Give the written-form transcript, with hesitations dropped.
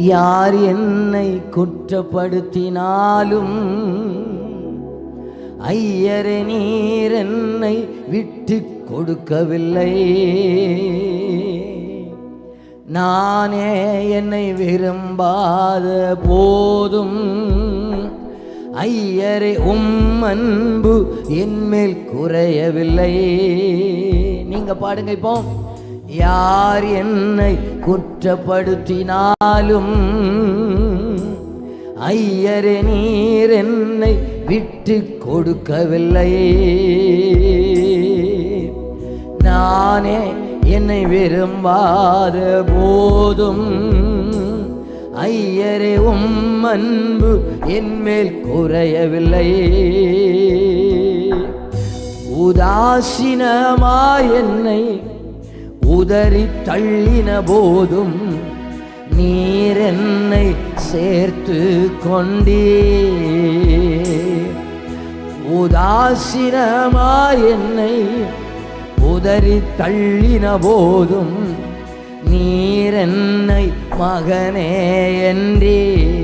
யார் என்னை குற்றப்படுத்தினாலும் ஐயரே நீர் என்னை விட்டு கொடுக்கவில்லை. நானே என்னை விரும்பாத போதும் ஐயரே அன்பு என்மேல் குறையவில்லை. நீங்க பாடுங்க இப்போ. யார் என்னை குற்றப்படுத்தினாலும் ஐயரே நீர் என்னை விட்டு கொடுக்கவில்லை. நானே என்னை விரும்பாத போதும் ஐயரே அன்பு என்மேல் குறையவில்லை. உதாசீனமாய் என்னை உதறி தள்ளின போதும் நீர் என்னை சேர்த்து கொண்டீ. உதாசீனமாய் என்னை உதறி தள்ளின போதும் நீர் என்னை மகனே என்றீ.